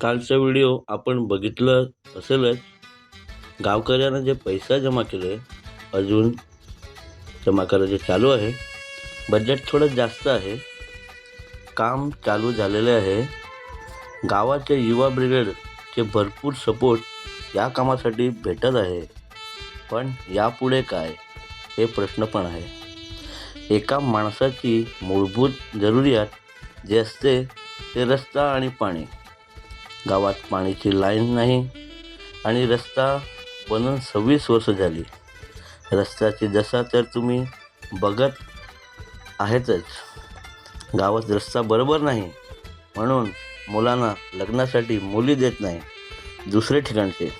कालचा व्हिडिओ आपण बघितलं असेलच. गावकऱ्यानं जे पैसा जमा केले, अजून जमा करायचे चालू आहे. बजेट थोडं जास्त आहे. काम चालू झालेले आहे. गावाचे युवा ब्रिगेडचे भरपूर सपोर्ट या कामासाठी भेटत आहे. पण यापुढे काय, हे प्रश्न पण आहे. एका माणसाची मूलभूत जरुरियात जे असते ते रस्ता आणि पाणी. गावात पाण्याची लाईन नाही आणि रस्ता बनून 26 वर्ष झाली. रस्त्याची दशा तर तुम्ही बघत आहेतच. गावात रस्ता बरोबर नाही म्हणून मुलांना लग्नासाठी मुली देत नाही. दुसरे ठिकाणचे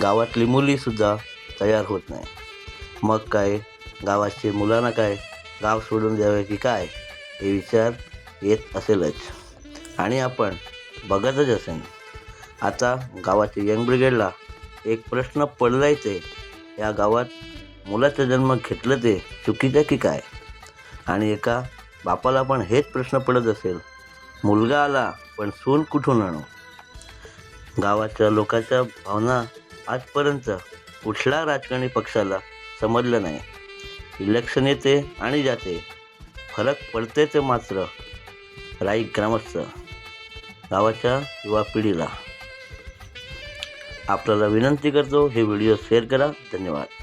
गावातली मुलीसुद्धा तयार होत नाही. मग काय, गावाचे मुलांना काय गाव सोडून द्यावे की काय, हे विचार येत असेलच. आणि आपण बघतच असेल. आता गावाच्या यंग ब्रिगेडला एक प्रश्न पडलायच आहे. या गावात मुलाचा जन्म घेतलं ते चुकीचं की काय? आणि एका बापाला पण हेच प्रश्न पडत असेल, मुलगा आला पण सून कुठून आणू? गावाच्या लोकांच्या भावना आजपर्यंत कुठल्या राजकारणी पक्षाला समजलं नाही. इलेक्शन येते आणि जाते, फरक पडते ते मात्र राई ग्रामस्थ गावाच्या युवा पिढीला. आपल्याला विनंती करतो, हे व्हिडिओ शेअर करा. धन्यवाद.